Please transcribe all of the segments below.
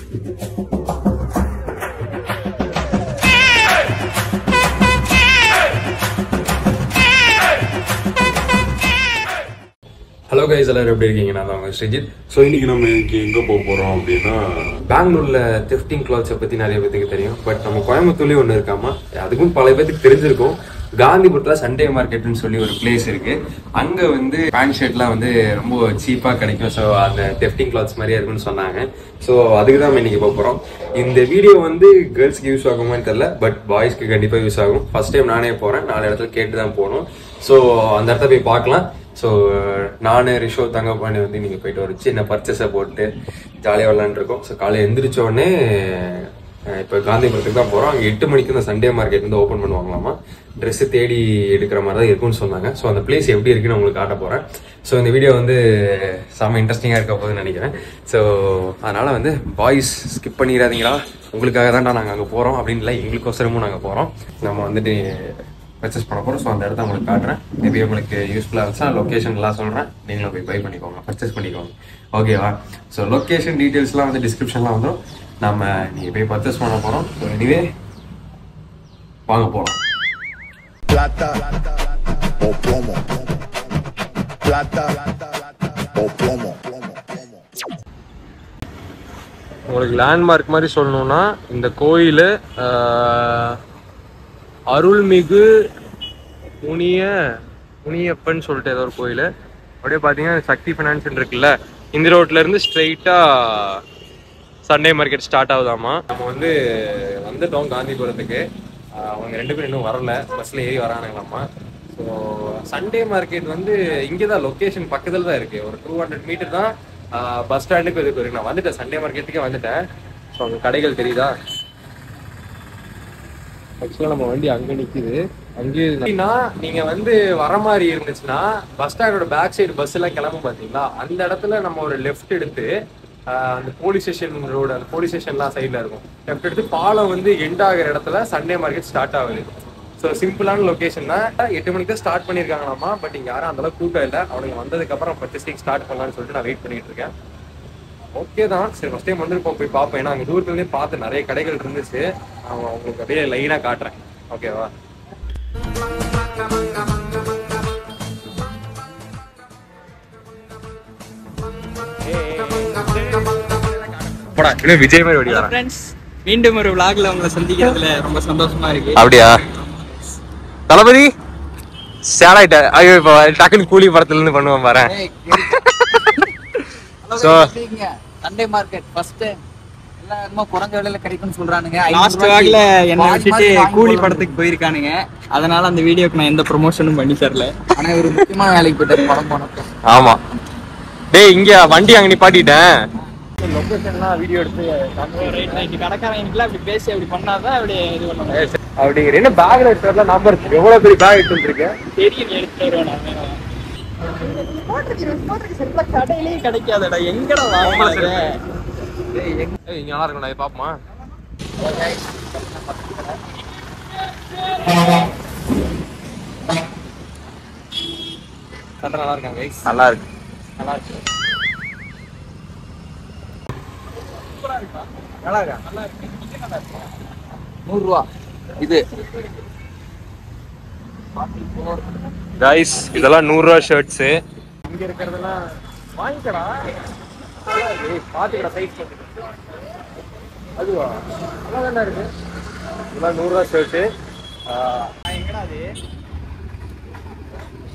Hello guys, எல்லாரும் எப்படி இருக்கீங்க? நான் தான் ஸ்ரீஜித். ஸோ இன்னைக்கு நம்ம எங்கே போக போகிறோம் அப்படின்னா, பெங்களூர்ல திஃப்டிங் கிளாத்ஸை பற்றி நிறைய பேருக்கு தெரியும். பட் நம்ம கோயம்புத்தூர்லேயும் ஒன்று இருக்காமா, அதுக்கும் பல பேருக்கு தெரிஞ்சிருக்கும். காந்திபுரத்தில் சண்டே மார்க்கெட்னு சொல்லி ஒரு பிளேஸ் இருக்கு. அங்கே வந்து பேண்ட் ஷர்ட்லாம் வந்து ரொம்ப சீப்பாக கிடைக்கும். ஸோ அந்த திஃப்டிங் கிளாத்ஸ் மாதிரியே இருக்குன்னு சொன்னாங்க. ஸோ அதுக்கு தான் நம்ம இன்னைக்கு போக போகிறோம். இந்த வீடியோ வந்து கேர்ள்ஸ்க்கு யூஸ் ஆகுமான்னு தெரியல, பட் பாய்ஸ்க்கு கண்டிப்பாக யூஸ் ஆகும். ஃபர்ஸ்ட் டைம் நானே போகிறேன், 4 இடத்துல கேட்டு தான் போகணும். ஸோ அந்த இடத்த போய் பார்க்கலாம். ஸோ நான் ரிஷோ தங்கப்பாண்டி வந்து நீங்கள் போயிட்டு ஒரு சின்ன பர்ச்சேஸை போட்டு ஜாலியாக விளாண்டுருக்கோம். ஸோ காலையில் எந்திரிச்ச உடனே இப்போ காந்திபுரத்துக்கு தான் போகிறோம். அங்கே 8 மணிக்கு இந்த சண்டே மார்க்கெட் வந்து ஓப்பன் பண்ணுவாங்களாமா. ட்ரெஸ்ஸு தேடி எடுக்கிற மாதிரி தான் இருக்குன்னு சொன்னாங்க. ஸோ அந்த பிளேஸ் எப்படி இருக்குன்னு உங்களுக்கு காட்ட போகிறேன். ஸோ இந்த வீடியோ வந்து செம்ம இன்ட்ரெஸ்டிங்காக இருக்க போகுதுன்னு நினைக்கிறேன். ஸோ அதனால் வந்து பாய்ஸ் ஸ்கிப் பண்ணிடாதீங்களா, உங்களுக்காக தான்டா நாங்கள் அங்கே போகிறோம் அப்படின்ல, எங்களுக்கோசரமும் நாங்கள் போகிறோம். நம்ம வந்துட்டு பர்ச்சேஸ் பண்ண போகிறோம். ஸோ அந்த இடத்த உங்களுக்கு காட்டுறேன். மேபி உங்களுக்கு யூஸ்ஃபுல்லாக இருந்துச்சா லொக்கேஷன்லாம் சொல்கிறேன், நீங்களும் போய் பை பண்ணிக்கோங்க, பர்ச்சேஸ் பண்ணிக்கோங்க. ஓகேவா? ஸோ லொக்கேஷன் டீட்டெயில்ஸ்லாம் வந்து டிஸ்கிரிப்ஷன்லாம் வந்துடும். நம்ம நீங்கள் போய் பர்ச்சேஸ் பண்ண போகிறோம். ஸோ எனிவே வாங்க போகலாம். Plata o plomo. Plata o plomo. உங்களுக்கு லேண்ட்மார்க் மாதிரி சொல்லணும்னா, இந்த கோயில் அருள்மிகு முனியப்பன் சொல்லிட்டு ஏதோ ஒரு கோயில். அப்படியே பார்த்தீங்கன்னா சக்தி ஃபைனான்ஸ் இருக்குல்ல, இந்த ரோட்ல இருந்து ஸ்ட்ரெயிட்டா சண்டே மார்க்கெட் ஸ்டார்ட் ஆகுதாமா. நம்ம வந்து வந்துட்டோம் காந்திபுரத்துக்கு. அவங்க 2 பேரும் இன்னும் வரல, பஸ்ல ஏறி வரானுங்களாம்மா. ஸோ சண்டே மார்க்கெட் வந்து இங்கே தான் லொக்கேஷன் பக்கத்தில் தான் இருக்கு. ஒரு 200 மீட்டர் தான் பஸ் ஸ்டாண்டுக்கு இருக்கு. நான் வந்துட்டேன், சண்டே மார்க்கெட்டுக்கே வந்துட்டேன். ஸோ அங்கே கடைகள் தெரியுதா? ஆக்சுவலாக நம்ம வண்டி அங்கே நிற்கிது. அங்கேனா நீங்க வந்து வர மாதிரி இருந்துச்சுன்னா, பஸ் ஸ்டாண்டோட பேக் சைடு பஸ் எல்லாம் கிளம்பும் பார்த்தீங்களா, அந்த இடத்துல நம்ம ஒரு லெஃப்ட் எடுத்து அந்த போலீஸ் ஸ்டேஷன் ரோடு, அந்த போலீஸ் ஸ்டேஷன்லாம் சைடில் இருக்கும், லெஃப்ட் எடுத்து பாலம் வந்து எண்ட் ஆகிற இடத்துல சண்டே மார்க்கெட் ஸ்டார்ட் ஆகுது. ஸோ சிம்பிளான லொக்கேஷன் தான். 8 மணிக்கு தான் ஸ்டார்ட் பண்ணியிருக்காங்களாமா. பட் இங்கே யாரும் அந்தளவுக்கு கூட்டம் இல்லை. அவனுங்க வந்ததுக்கப்புறம் பர்ச்சேசிங் ஸ்டார்ட் பண்ணலான்னு சொல்லிட்டு நான் வெயிட் பண்ணிட்டு இருக்கேன். ஓகே தான், சரி ஃபர்ஸ்ட் டைம் வந்து போய் பார்ப்பேன். ஏன்னா அங்கே தூரத்துலேருந்தே பார்த்து நிறைய கடைகள் இருந்துச்சு. அவன் உங்களுக்கு அப்படியே லைனாக காட்டுறேன். ஓகேவா? விஜய் மாதிரி ஓடி வரேன். ஃப்ரெண்ட்ஸ், மீண்டும் ஒரு vlogல உங்களை சந்திக்கிறதுல ரொம்ப சந்தோஷமா இருக்கு. அப்படியா தளபதி? சேலாயிட்ட. ஐயோ, இப்போ டக்குன்னு கூலி படத்துல இருந்து பண்ணுவேன் பாரு. சோ சண்டே மார்க்கெட் ஃபர்ஸ்ட் எல்லாம் குறைஞ்ச விலையில கிடைக்கும்னு சொல்றானுங்க. லாஸ்ட் vlogல என்ன வச்சிட்டு கூலி படத்துக்கு போயிருக்கானுங்க. அதனால அந்த வீடியோக்கு நான் எந்த ப்ரமோஷனும் பண்ணி தரல. ஆனா ஒரு முக்கியமான வேலைக்கு போயிட்டு படம் போனப்ப. ஆமா டேய், இங்க வண்டி அங்க நிப்பாட்டிட்டேன். லொகேஷன்லாம் வீடியோ எடுத்து கடைக்காரங்களுக்குலாம் அப்படி பேசி அப்படி பண்ணாதான் அப்படியே இது பண்ணுவாங்க. அப்படிங்கிற என்ன பேக்ல எடுத்துறல நம்பர் இருக்கு. எவ்வளவு பெரிய பேக் எடுத்து வந்திருக்கேன் தெரியும், எடுத்து வருவேன் நான். போட்டுக்கு செல்ல கடையிலேயே கிடைக்காதடா, எங்கடா வாங்குறது? ஏய், இங்க நல்லா இருக்கும்டா, இது பாப்போமா? சட்டை நல்லா இருக்காங்க கைஸ். நல்லா இருக்கு, நல்லா இருக்கு. நல்லா இருக்கா? நல்லா இருக்கு. 100 ரூபா இது. கைஸ், இதெல்லாம் 100 ரூபா ஷர்ட்ஸ். இங்க இருக்கிறதெல்லாம் வாங்கிக்கடா. பாத்துக்கடா, சைஸ் பண்ணு. அதுவா நல்லா தானே இருக்கு. இதெல்லாம் 100 ரூபா ஷர்ட். எங்கடா அது?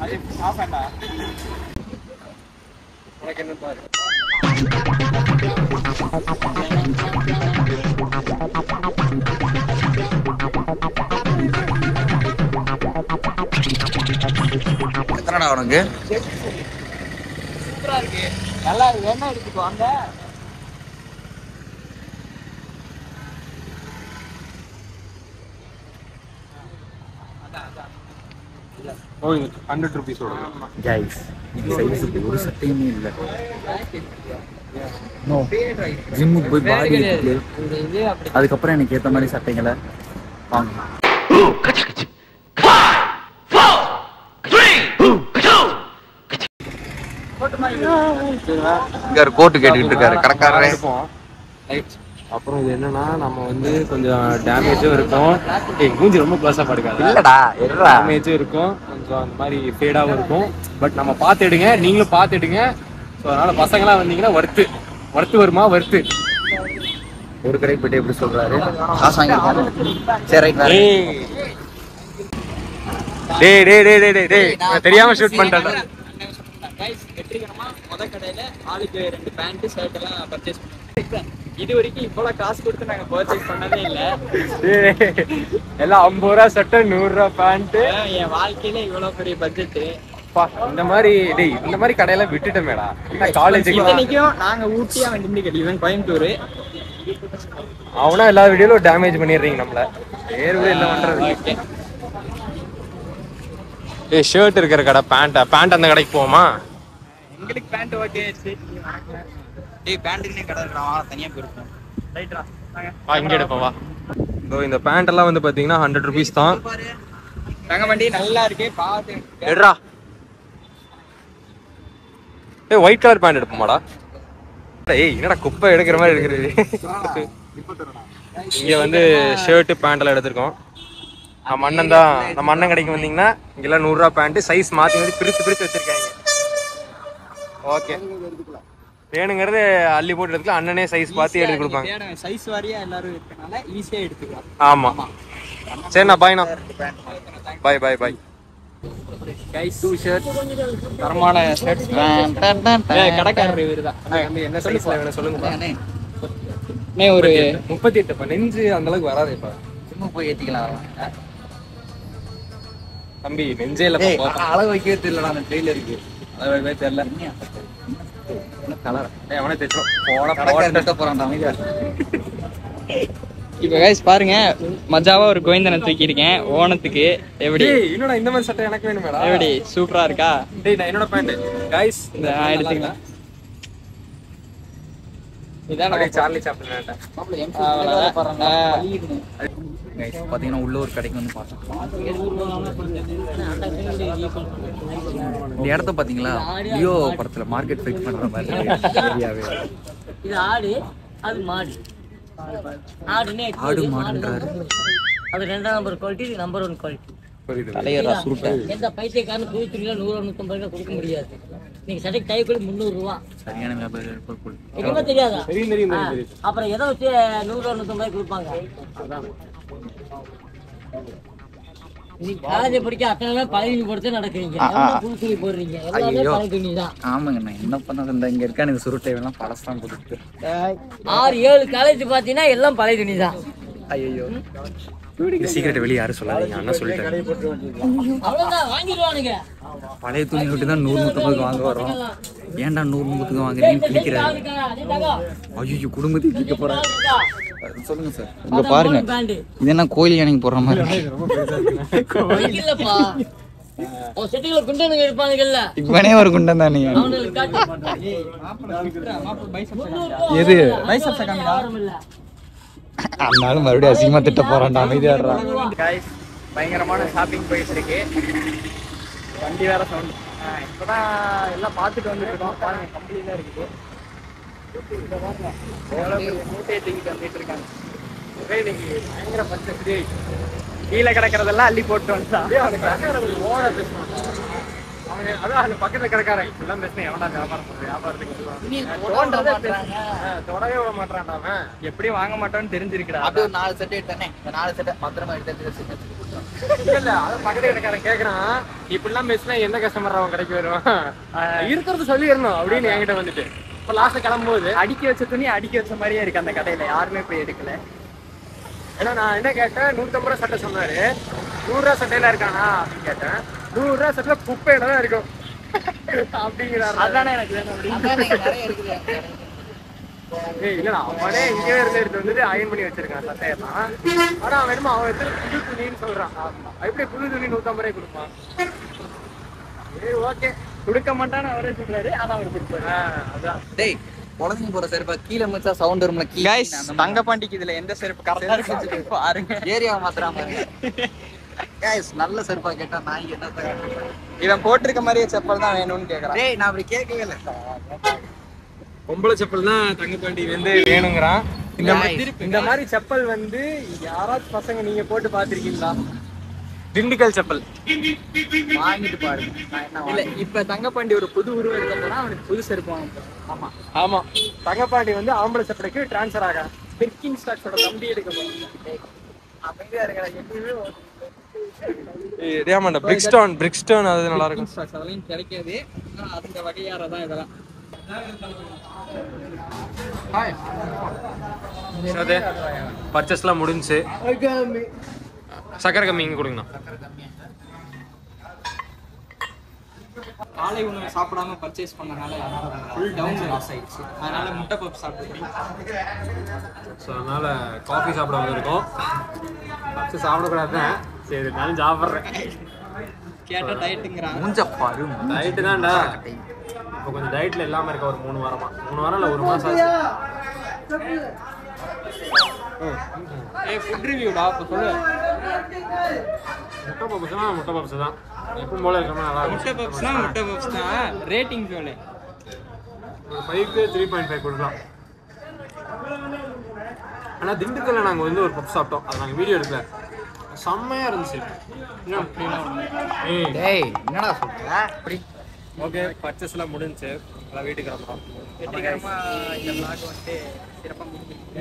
அது ஆஃபண்டா. உனக்கு என்ன பாரு. எத்தனைடா உனக்கு? சூப்பரா இருக்கு, நல்லா இருக்கு. என்ன எடுத்துக்கோ அங்க. ஓ, இது 100 rupees ஓட. கைஸ், இந்த சைஸுக்கு ஒரு சட்டையுமே இல்லை. நோ, ஜிம்முக்கு போய் பாடி எடுத்துட்டு அதுக்கப்புறம் எனக்கு ஏற்ற மாதிரி சட்டைங்களை வாங்க. இங்க ஒரு கோட்டு கேட்டுக்கிட்டு இருக்காரு கடைக்காரரே. அப்புறம் இது என்னன்னா நம்ம வந்து கொஞ்சம் டேமேஜும் இருக்கும். மூஞ்சி ரொம்ப க்ளோஸாக படுக்காது. இல்லடா டேமேஜும் இருக்கும், கொஞ்சம் அந்த மாதிரி ஃபேடாகவும் இருக்கும். பட் நம்ம பார்த்து எடுங்க, நீங்களும் பார்த்து எடுங்க. ஸோ அதனால் பசங்களாம் வந்தீங்கன்னா வறுத்து வருமா வறுத்து ஒரு கடை போய்ட்டு எப்படி சொல்கிறாரு காசு வாங்கிருக்காரு. சரி ரைட் டேய் தெரியாமல் ஷூட் பண்ணிட்டேன். வெற்றிகரமா முத கடையில ஆளுக்கு 2 பேண்ட் ஷர்ட் எல்லாம் பர்ச்சேஸ் பண்ணோம். இது வரைக்கும் இவ்வளவு காசு கொடுத்து நாங்க பர்ச்சேஸ் பண்ணதே இல்ல. எல்லாம் 50 ரூபா சட்டை 100 ரூபா பேண்ட். என் வாழ்க்கையில இவ்வளவு பெரிய பட்ஜெட். இந்த மாதிரி கடையெல்லாம் விட்டுட்டோமேடா. இத்தனைக்கும் நாங்க ஊட்டி, அவன் திண்டுக்கல், இவன் கோயம்புத்தூர். அவனா எல்லா வீடியோலும் டேமேஜ் பண்ணிடுறீங்க நம்மள. வேறு என்ன பண்றது? ஷர்ட் இருக்கிற கடை பேண்ட் அந்த கடைக்கு போவோமா? எங்களுக்கு பேண்ட் ஓகே. பேண்ட்டுக்குனே கடை இருக்கான், தனியா போயிருக்கோம். ரைட்ரா இங்கே எடுப்போம் வா. இந்த பேண்ட் எல்லாம் வந்து பாத்தீங்கன்னா 100 ருபீஸ் தான். தங்க வண்டி நல்லா இருக்கு, பார்த்து எடுறா. ஒயிட் கலர் பேண்ட் எடுப்போமாடா? என்னடா குப்பை எடுக்கிற மாதிரி எடுக்கிறது. இங்க வந்து ஷர்ட் பேண்ட் எல்லாம் எடுத்திருக்கோம். நம்ம அண்ணன் கடைக்கு வந்தீங்கன்னா இங்கெல்லாம் 100 ரூபா பேண்ட் சைஸ் மாத்தி வந்து பிரிச்சு வச்சிருக்காங்க. ஓகே, வேணுங்கிறது அள்ளி போட்டு எடுத்துக்கலாம். அண்ணனே சைஸ் பார்த்து எடுத்து கொடுப்பாங்க. சைஸ் வாரியா எல்லாரும் இருக்கனால ஈஸியா எடுத்துக்கலாம். ஆமா சரிண்ணா, பாய்ண்ணா. பாய். கைஸ் 2 ஷர்ட், தரமான ஷர்ட். கடைக்காரர் இவர்தான். என்ன சைஸ்ல வேணும் சொல்லுங்க. ஒரு 38 நெஞ்சு அந்த அளவுக்கு வராது. இப்ப சும்மா போய் ஏத்திக்கலாம் தம்பி. நெஞ்சே இல்ல, அளவு வைக்கவே தெரியல. அந்த ட்ரெயிலருக்கு அளவு வைக்கவே தெரியல. அவனே தைச்சோம். இப்ப கைஸ் பாருங்க, மஜாவா ஒரு கோயந்தனை தூக்கியிருக்கேன் ஓணத்துக்கு. எப்படி என்னோட இந்த மாதிரி சட்டை எனக்கு வேணும் மேடம். எப்படி சூப்பரா இருக்கா? நான் என்னோட பேண்ட் கைஸ் இந்த எடுத்துக்கலாம். இதான் சார்லி சாப்ளின். பாத்தீங்கன்னா உள்ள ஒரு கடைக்கு வந்து பார்த்தோம். இந்த இடத்த பாத்தீங்களா, லியோ படத்துல மார்க்கெட் ஃபிக்ஸ் பண்ற மாதிரி ஏரியாவே. இது ஆடு, அது மாடு. ஆடு மாடுன்றாரு. அது 2ஆம் நம்பர் குவாலிட்டி, இது நம்பர் 1 குவாலிட்டி. தலையரா சுருட்டை. எந்த பைத்தியக்காரனு புது துணியில 100-150 ரூபாய் கொடுக்க முடியாது. நீங்க சட்டைக்கு டைக்குள்ள 300 ரூபா. சரியான வியாபாரம். எதுவுமே தெரியாதா? தெரியும். அப்புறம் எதை வச்சு 100-150 ரூபாய் கொடுப்பாங்க? நீ காலேஜ் படிக்க அத்தனை பழைய துணி போட்டு நடக்கிறீங்க, புது துணி போடுறீங்க, எல்லாமே பழைய துணி தான். ஆமாங்க, நான் என்ன பண்ணது, இந்த இங்க இருக்க எனக்கு சுருட்டை எல்லாம் பழசான் போட்டுட்டு 6-7 காலேஜ் பாத்தீங்கன்னா எல்லாம் பழைய துணி தான். ஐயோ, இந்த சீக்கிரட்டை வெளியே யாரும் சொல்லாதீங்க, அண்ணா சொல்லிட்டாங்க. அவ்வளவுதான் வாங்கிடுவானுங்க. பழைய துணி விட்டு தான் 100-150 வாங்க வரோம். ஏன்டா 100-150 வாங்குறீங்கன்னு கிழிக்கிறாரு. ஐயோ, குடும்பத்துக்கு கிழிக்க போறாரு. சொல்லுங்க சார். இங்க பாருங்க, இது என்ன கோயில் யானைக்கு போடுற மாதிரி இல்லப்பா. ஓ செட்டில குண்டனுங்க இருப்பானுங்கல்ல, இவனே ஒரு குண்டன் தானே. அவங்களுக்கு காட்டு. எது பைசப்ஸ் காமிடா. அண்ணாலும் மறுபடியும் அசிங்கமா திட்ட போறான்டா. அமைதியா இருடா. கைஸ் பயங்கரமான ஷாப்பிங் போயிட்டு இருக்கு. வண்டி வேற சவுண்ட். இப்பதான் எல்லாம் பார்த்துட்டு வந்துருக்கோம். பாருங்க, கம்பெனில இருக்குது. மூட்டையை தூக்கிட்டு வந்துட்டு இருக்காங்க. பயங்கர பச்சை கீழே கிடக்கிறதெல்லாம் அள்ளி போட்டு வந்துட்டான். அதான் அந்த பக்கத்துல கிடக்காரன் எல்லாம் பேசினேன். எவனா வியாபாரம் பண்ற வியாபாரத்துக்கு தொடவே விட மாட்டான்டாம. எப்படியும் வாங்க மாட்டோம்னு தெரிஞ்சிருக்கா. அப்படியே ஒரு 4 செட் எடுத்தானே, இந்த 4 செட்டை பத்திரமா எடுத்து இல்ல அது பக்கத்துல கிடக்காரன் கேக்குறான், இப்படிலாம் பேசினா எந்த கஸ்டமர் அவன் கடைக்கு வரும், இருக்கிறது சொல்லிடணும் அப்படின்னு என்கிட்ட வந்துட்டு. இப்ப லாஸ்ட்ல கிளம்பும்போது அடுக்கி வச்ச துணி அடுக்கி வச்ச மாதிரியே இருக்கு அந்த கடையில. யாருமே போய் எடுக்கல. ஏன்னா நான் என்ன கேட்டேன், 150 ரூபா சட்டை சொன்னாரு. 100 ரூபா சட்டையில இருக்கானா அப்படின்னு கேட்டேன். 100 ரூபா சட்டையில குப்பையில தான் இருக்கும் அப்படிங்கிறாரு. அதானே எனக்கு வேணும் அப்படின்னு. இல்ல அவனே இங்கே இருந்து எடுத்து வந்துட்டு அயன் பண்ணி வச்சிருக்கான் சட்டையெல்லாம். ஆனா அவன் வேணுமா அவன் எடுத்து புது துணின்னு சொல்றான். எப்படி புது துணி 150 ரூபாய் கொடுப்பான்? சரி ஓகே, கொடுக்க மாட்டான்னு அவரே சொல்றாரு. ஆனா அவர் கொடுப்பாரு. அதான் டேய், குழந்தைங்க போற செருப்பா கீழே மச்சா சவுண்ட் வரும்ல. கைஸ் தங்க பாண்டிக்கு இதுல எந்த செருப்பு கரெக்டா இருக்கு பாருங்க. ஏரியாவை மாத்துறாம. கைஸ் நல்ல செருப்பா கேட்டா நான் என்ன இவன் போட்டிருக்க மாதிரியே செப்பல் தான் வேணும்னு கேக்குறான். டேய், நான் அப்படி கேட்கவே இல்லை. பொம்பளை செப்பல் தான் தங்கப்பாண்டி வந்து வேணுங்கிறான். இந்த மாதிரி செப்பல் வந்து யாராச்சும் பசங்க நீங்க போட்டு பாத்திருக்கீங்களா? திண்டுக்கல் செப்பல் வாங்கிட்டு பாருங்க. இல்ல இப்ப தங்கப்பாண்டி ஒரு புது உருவம் எடுக்க போனா அவனுக்கு புது செருப்பு வாங்க. ஆமா ஆமா, தங்கப்பாண்டி வந்து ஆம்பளை செப்பலுக்கு டிரான்ஸ்ஃபர் ஆக பெர்கின் ஸ்டாக்ஸோட தம்பி எடுக்க போறாங்க. அமைதியா இருக்கா எங்கேயுமே பிரிக்ஸ்டோன் அது நல்லா இருக்கும். அதெல்லாம் கிடைக்காது, அந்த வகையாரதான் இதெல்லாம். பர்ச்சேஸ்லாம் முடிஞ்சு. சக்கரை கம்மி இங்கே கொடுங்கண்ணா. காலை உணவு சாப்பிடாம பர்ச்சேஸ் பண்ணனால ஃபுல் டவுன் லாஸ் ஆயிடுச்சு. அதனால முட்டை பப் சாப்பிட்டுருக்கோம். ஸோ அதனால காஃபி சாப்பிட வந்திருக்கோம். ஃபஸ்ட்டு சாப்பிடக்கூடாது தான், சரி நானும் சாப்பிட்றேன். கேட்டால் டயட்டுங்கிறான். மூஞ்சப்பாரு டயட்டு தான்டா. இப்போ கொஞ்சம் டயட்டில் இல்லாமல் இருக்க ஒரு 3 வாரமா. 3 வாரம் இல்லை, 1 மாதம் ஆச்சு. ஃபுட் ரிவ்யூடா இப்போ சொல்லு. முட்டை பப்ஸ் தான் எப்பவும் போல இருக்கமா நல்லா முட்டை பப்ஸ் தான். ரேட்டிங் சொல்லு. ஒரு 5க்கு 3.5 கொடுக்கலாம். ஆனால் திண்டுக்கல்ல நாங்கள் வந்து ஒரு பப் சாப்பிட்டோம், அது நாங்கள் வீடியோ எடுக்கல. செம்மையாக இருந்துச்சு. டேய் என்னடா சொல்ற அப்படி? ஓகே, பர்ச்சேஸ்லாம் முடிஞ்சு எல்லாம் வீட்டுக்கு கிளம்புறோம். வெற்றிகரமா இந்த vlog வந்து சிறப்பாக முடிஞ்சிருக்கு.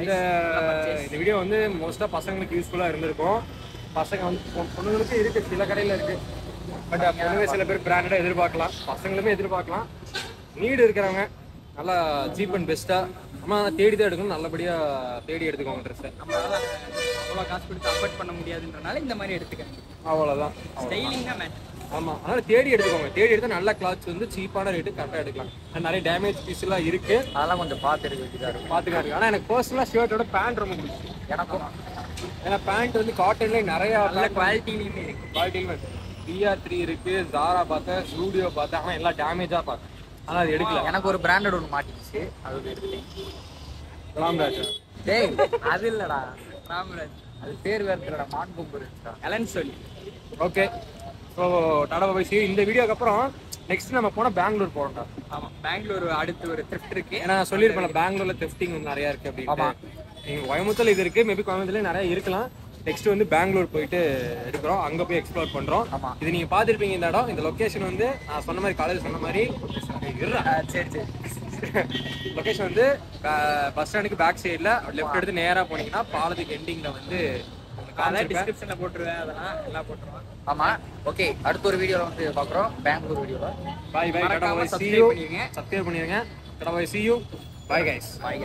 இந்த வீடியோ வந்து மோஸ்ட்டாக பசங்களுக்கு யூஸ்ஃபுல்லாக இருந்திருக்கும். பசங்க வந்து பொண்ணுங்களுக்கு இருக்குது, சில கடையில் இருக்குது. பட் பொண்ணுங்க சில பேர் பிராண்டடாக எதிர்பார்க்கலாம், பசங்களுமே எதிர்பார்க்கலாம். நீடு இருக்கிறவங்க நல்லா சீப் அண்ட் பெஸ்ட்டாக நம்ம தேடி தான் எடுக்கணும். நல்லபடியாக தேடி எடுத்துக்கோங்க ட்ரெஸ்ஸை. நம்மளால அவ்வளோ காசு கொடுத்து அஃபோர்ட் பண்ண முடியாதுன்றனால இந்த மாதிரி எடுத்துக்கணும். அவ்வளோதான். ஸ்டைலிங் தான் மேட்டர். ஆமாம், அதனால் தேடி எடுத்துக்கோங்க. தேடி எடுத்தால் நல்ல கிளாத்ஸ் வந்து சீப்பான ரேட்டு கரெக்டாக எடுக்கலாம். நிறைய டேமேஜ் பீஸ்லாம் இருக்குது, அதெல்லாம் கொஞ்சம் பார்த்து எடுக்க வேண்டியதாக இருக்கும். பார்த்துக்காரு. ஆனால் எனக்கு பர்சனலாக ஷர்ட்டோட பேண்ட் ரொம்ப பிடிச்சி. எனக்கும் ஏன்னா பேண்ட் வந்து காட்டன்லேயே நிறையா நல்ல குவாலிட்டிலையுமே இருக்கு. குவாலிட்டியுமே DR3 இருக்குது, ஜாரா பார்த்தேன், ஸ்டூடியோ பார்த்தேன். ஆனால் எல்லாம் டேமேஜாக பார்த்தேன், ஆனால் அது எடுக்கல. எனக்கு ஒரு பிராண்டட் ஒன்று மாட்டிச்சு, அது எடுத்தேன். ராம்ராஜ். டேய் அது இல்லடா, ராமராஜ் அது பேர் வேறு இல்லடா, மான்பொம்பு இருந்துச்சா. எலன் சொல்லி. Okay, so tata bye see. இந்த வீடியோக்கு அப்புறம் நெக்ஸ்ட் நம்ம போனால் பெங்களூர் போகிறோம்டா. ஆமாம், பெங்களூர் அடுத்து ஒரு த்ரிஃப்ட் இருக்கு. ஏன்னா நான் சொல்லியிருப்பேன் பெங்களூர்ல தெஃப்டிங் வந்து நிறையா இருக்குது அப்படின்னு. நீங்கள் கோயம்புத்தூர்ல இது இருக்குது, மேபி கோயம்புத்தூர்லேயே நிறைய இருக்கலாம். நெக்ஸ்ட் வந்து பெங்களூர் போயிட்டு எடுக்கிறோம், அங்கே போய் எக்ஸ்ப்ளோர் பண்ணுறோம். இது நீங்கள் பார்த்துருப்பீங்க இந்த இடம். இந்த லொக்கேஷன் வந்து நான் சொன்ன மாதிரி காலேஜ் சொன்ன மாதிரி சரி லொக்கேஷன் வந்து பஸ் ஸ்டாண்டுக்கு பேக் சைடில் லெஃப்ட் எடுத்து நேராக போனீங்கன்னா பாலத்துக்கு எண்டிங்கில் வந்து டிஸ்கிரிப்ஷன்ல போட்டுருவேன், அதெல்லாம் எல்லாம் போட்டுருவேன். ஆமா, ஓகே. அடுத்த ஒரு வீடியோல வந்து பார்க்குறோம், பெங்களூர் வீடியோல. பாய் பாய். மறக்காம சப்ஸ்கிரைப் பண்ணிடுங்க. Tata bye see you. Bye guys. Bye.